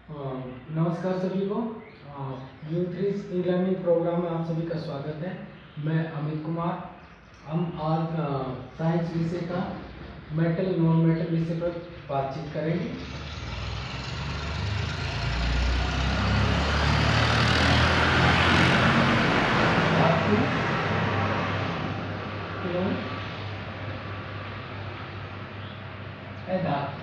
नमस्कार सभी को। U3 ई लर्निंग प्रोग्राम में आप सभी का स्वागत है। मैं अमित कुमार। हम आज साइंस विषय का मेटल नॉन मेटल विषय पर बातचीत करेंगे। धातु एवं अधातु।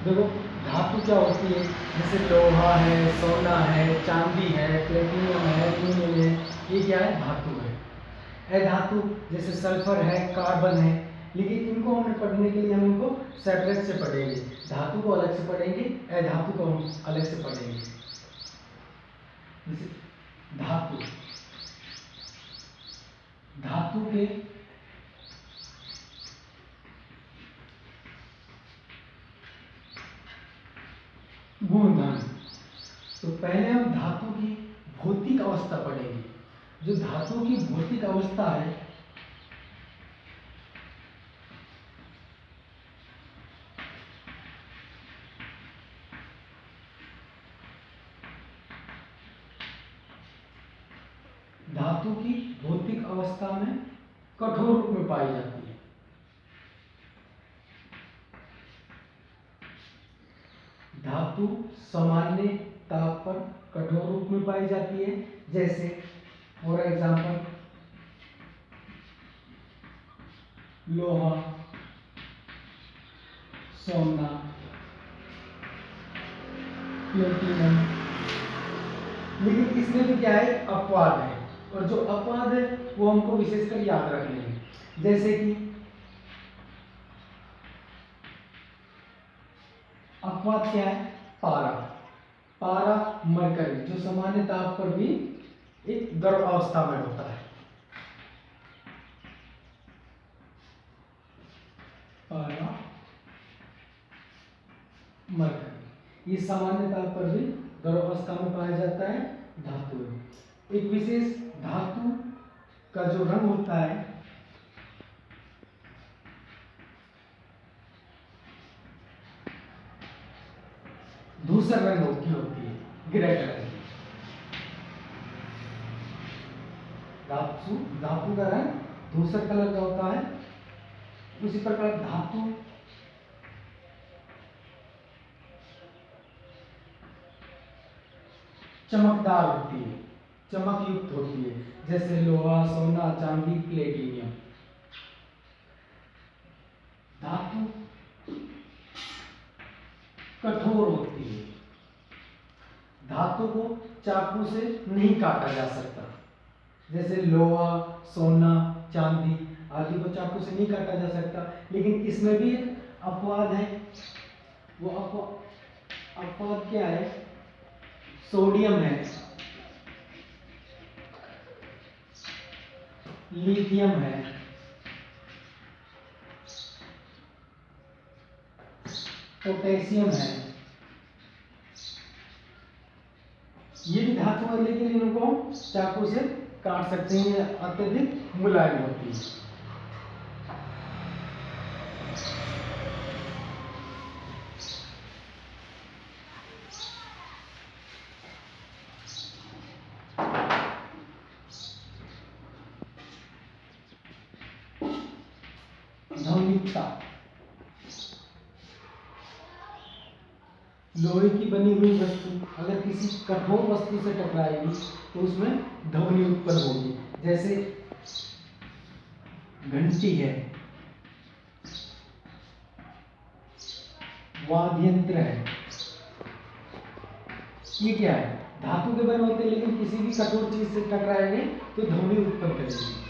देखो, धातु क्या होती है? जैसे लोहा है, सोना है, चांदी है, प्लेटिनियम है, एल्यूमिनियम है, ये क्या है? धातु है। अधातु जैसे सल्फर है, कार्बन है। लेकिन इनको हमने पढ़ने के लिए हम इनको सेपरेट से पढ़ेंगे। धातु को अलग से पढ़ेंगे, अधातु को हम अलग से पढ़ेंगे। जैसे धातु, धातु के गुणधर्म। तो पहले हम धातु की भौतिक अवस्था पढ़ेंगे। जो धातु की भौतिक अवस्था है, धातु की भौतिक अवस्था में कठोर रूप में पाई जाती है। धातु सामान्य ताप पर कठोर रूप में पाई जाती है। जैसे फॉर एग्जाम्पल लोहा, सोना, प्लेटिनम। लेकिन इसमें भी क्या है? अपवाद है। और जो अपवाद है वो हमको विशेषकर याद रखने हैं। जैसे कि अपवाद क्या है? पारा, पारा मरकरी, जो सामान्य ताप पर भी एक द्रव अवस्था में होता है। पारा मरकरी ये सामान्य ताप पर भी द्रव अवस्था में पाया जाता है। धातु है। एक विशेष धातु का जो रंग होता है, धूसर रंग की होती है, ग्रे कलर की। धातु का रंग धूसर कलर का होता है। उसी प्रकार धातु चमकदार होती है, चमक युक्त होती है। जैसे लोहा, सोना, चांदी, प्लेटिनियम। धातु कठोर होती है। धातु को चाकू से नहीं काटा जा सकता। जैसे लोहा, सोना, चांदी आदि को चाकू से नहीं काटा जा सकता। लेकिन इसमें भी एक अपवाद है। वो अपवाद क्या है? सोडियम है, लिथियम है, पोटेशियम है। ये भी धातु है, लेकिन इनको चाकू से काट सकते हैं। ये अत्यधिक मुलायम होती है। ध्वनिकता, लोहे की बनी हुई वस्तु अगर किसी कठोर वस्तु से टकराएगी तो उसमें ध्वनि उत्पन्न होगी। जैसे घंटी है, वाद्य यंत्र है। ये क्या है? धातु के बने होते हैं, लेकिन किसी भी कठोर चीज से टकराएंगे तो ध्वनि उत्पन्न करेंगे।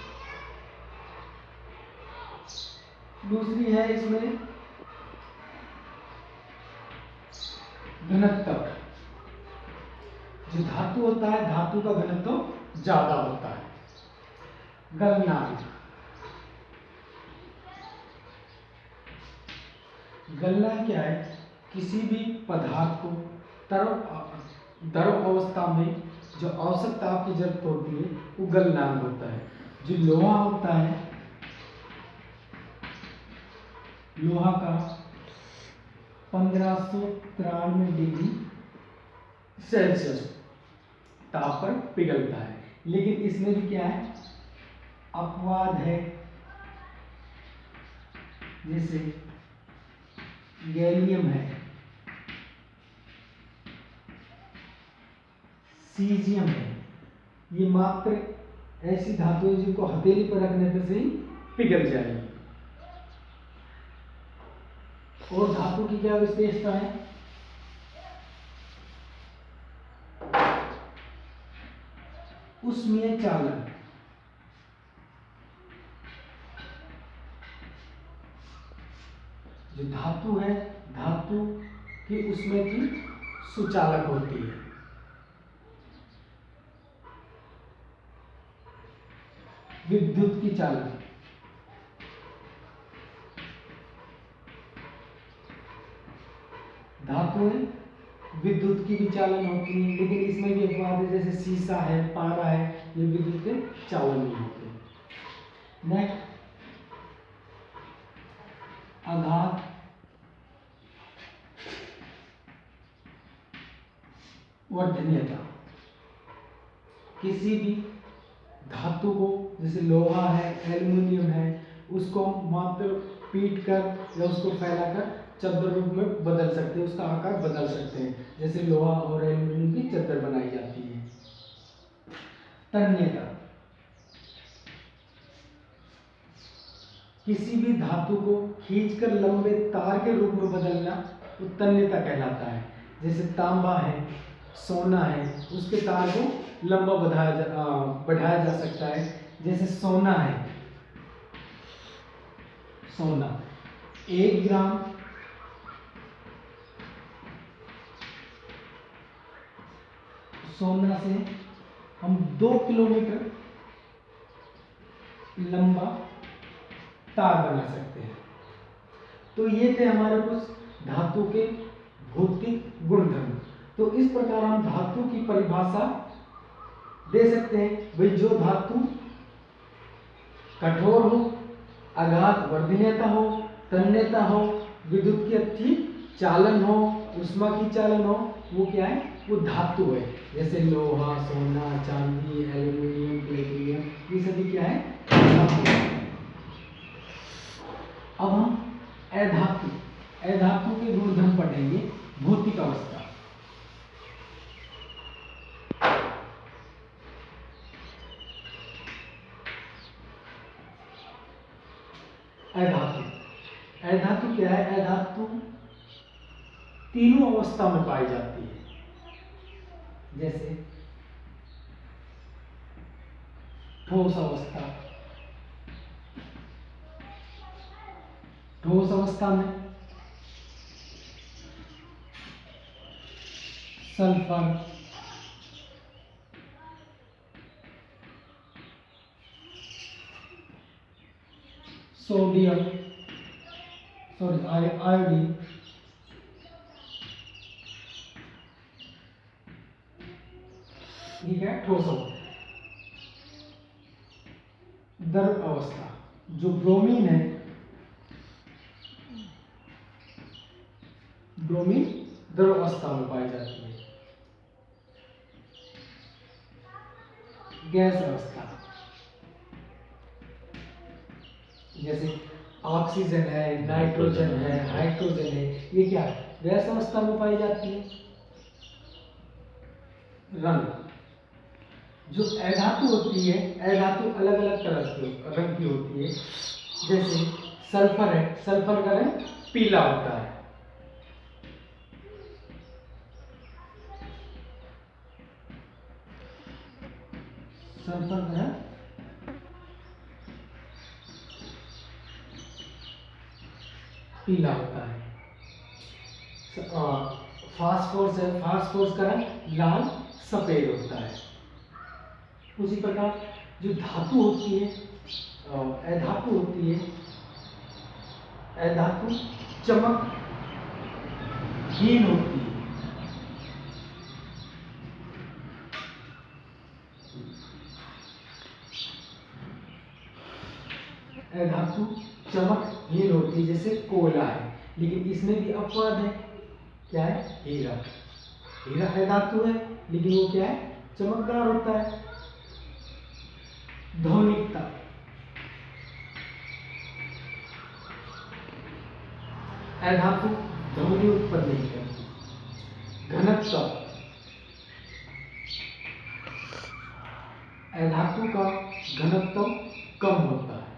दूसरी है इसमें घनत्व। जो धातु होता है, धातु का घनत्व ज्यादा होता है। गलनांक, गलनांक क्या है? किसी भी पदार्थ को द्रव अवस्था में जो औसत ताप की जरूरत होती है वो गलनांक होता है। जो लोहा होता है, लोहा का 1593 सेल्सियस ताप पर पिघलता है। लेकिन इसमें भी क्या है, अपवाद है, जैसे गैलियम है, सीजियम है, ये मात्र ऐसी धातु है जिनको हथेली पर रखने पर से ही पिघल जाएगी। और धातु की क्या विशेषता है, उष्मीय चालन, जो धातु है, धातु की उसमें की सुचालक होती है। विद्युत की चालन, धातुएं विद्युत की भी चालन होती है, लेकिन इसमें भी अपवाद है, जैसे सीसा है, पारा है, ये विद्युत के चालन नहीं होते। नेक्स्ट, आघात, वर्धनीयता। किसी भी धातु को, जैसे लोहा है, एल्युमिनियम है, उसको मात्र पीट कर या उसको फैलाकर चद्दर रूप में बदल सकते हैं, उसका आकार बदल सकते हैं, जैसे लोहा और एल्युमिनियम की चद्दर बनाई जाती है। तन्यता, किसी भी धातु को खींचकर लंबे तार के रूप में बदलना वो तन्यता कहलाता है। जैसे तांबा है, सोना है, उसके तार को लंबा बढ़ाया जा सकता है। जैसे सोना है, सोना 1 ग्राम सोना से हम 2 किलोमीटर लंबा तार बना सकते हैं। तो ये थे हमारे कुछ धातु के भौतिक गुणधर्म। तो इस प्रकार हम धातु की परिभाषा दे सकते हैं। भाई, जो धातु कठोर हो, आघात वर्धनीयता हो, तन्यता हो, विद्युत की अच्छी चालन हो, उष्मा की चालन हो, वो क्या है, वो धातु है। जैसे लोहा, सोना, चांदी, एल्युमिनियम, प्लेटिनियम, ये सभी क्या है, धातु है। अब हम अधातु के गुणधर्म पढ़ेंगे। भौतिक अवस्था, अधातु क्या है, अधातु तीनों अवस्था में पाई जाती है। जैसे ठोस अवस्था, ठोस अवस्था में सल्फर, सोडियम, आयोडीन, ठीक है, ठोस अवस्था। द्रव अवस्था, जो ब्रोमीन है, ब्रोमीन द्रव अवस्था में पाई जाती है। गैस अवस्था, जैसे ऑक्सीजन है, नाइट्रोजन है, हाइड्रोजन है, ये क्या है, गैस अवस्था में पाई जाती है। रंग, जो अधातु होती है, अधातु अलग अलग तरह की रंग की होती है। जैसे सल्फर है, सल्फर का रंग पीला होता है। सल्फर का रंग पीला होता है। फास्फोरस है, फास्फोरस का रंग लाल सफेद होता है। उसी प्रकार जो धातु होती है, अधातु होती है, अधातु चमकहीन होती है। अधातु चमकहीन होती है, जैसे कोयला है, लेकिन इसमें भी अपवाद है। क्या है? हीरा। हीरा अधातु है, लेकिन वो क्या है? चमकदार होता है। ध्वनिकता, अधातु ध्वनि उत्पन्न नहीं करती। घनत्व, अधातु का घनत्व कम होता है।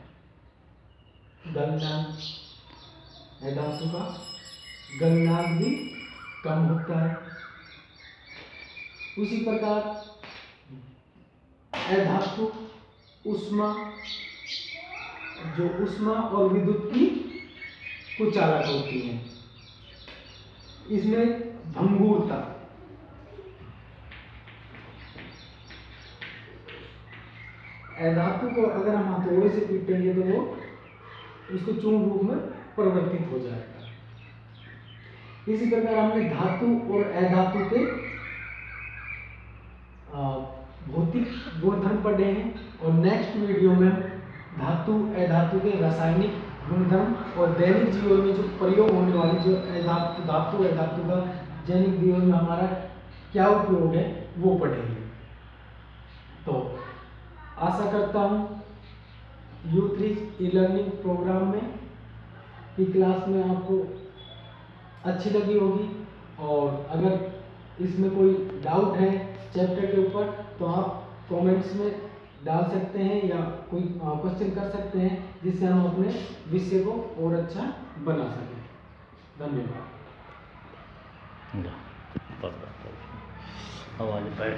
गलनांक, अधातु का गलनांक भी कम होता है। उसी प्रकार अधातु ऊष्मा, जो ऊष्मा और विद्युत की कुचालक होती है। इसमें भंगुरता, अधातु को अगर हम हथौड़े से पीटेंगे तो वो उसको चूर्ण रूप में परिवर्तित हो जाएगा। इसी प्रकार हमने धातु और अधातु के भौतिक गुणधर्म पढ़े हैं, और नेक्स्ट वीडियो में धातु अधातु के रासायनिक गुणधर्म और दैनिक जीवन में जो प्रयोग होने वाली जो धातु अधातु का दैनिक जीवन में हमारा क्या उपयोग है वो पढ़ेंगे। तो आशा करता हूँ U3 ई-लर्निंग प्रोग्राम में की क्लास में आपको अच्छी लगी होगी, और अगर इसमें कोई डाउट है चैप्टर के ऊपर तो आप कमेंट्स में डाल सकते हैं या कोई क्वेश्चन कर सकते हैं, जिससे हम अपने विषय को और अच्छा बना सकें। धन्यवाद।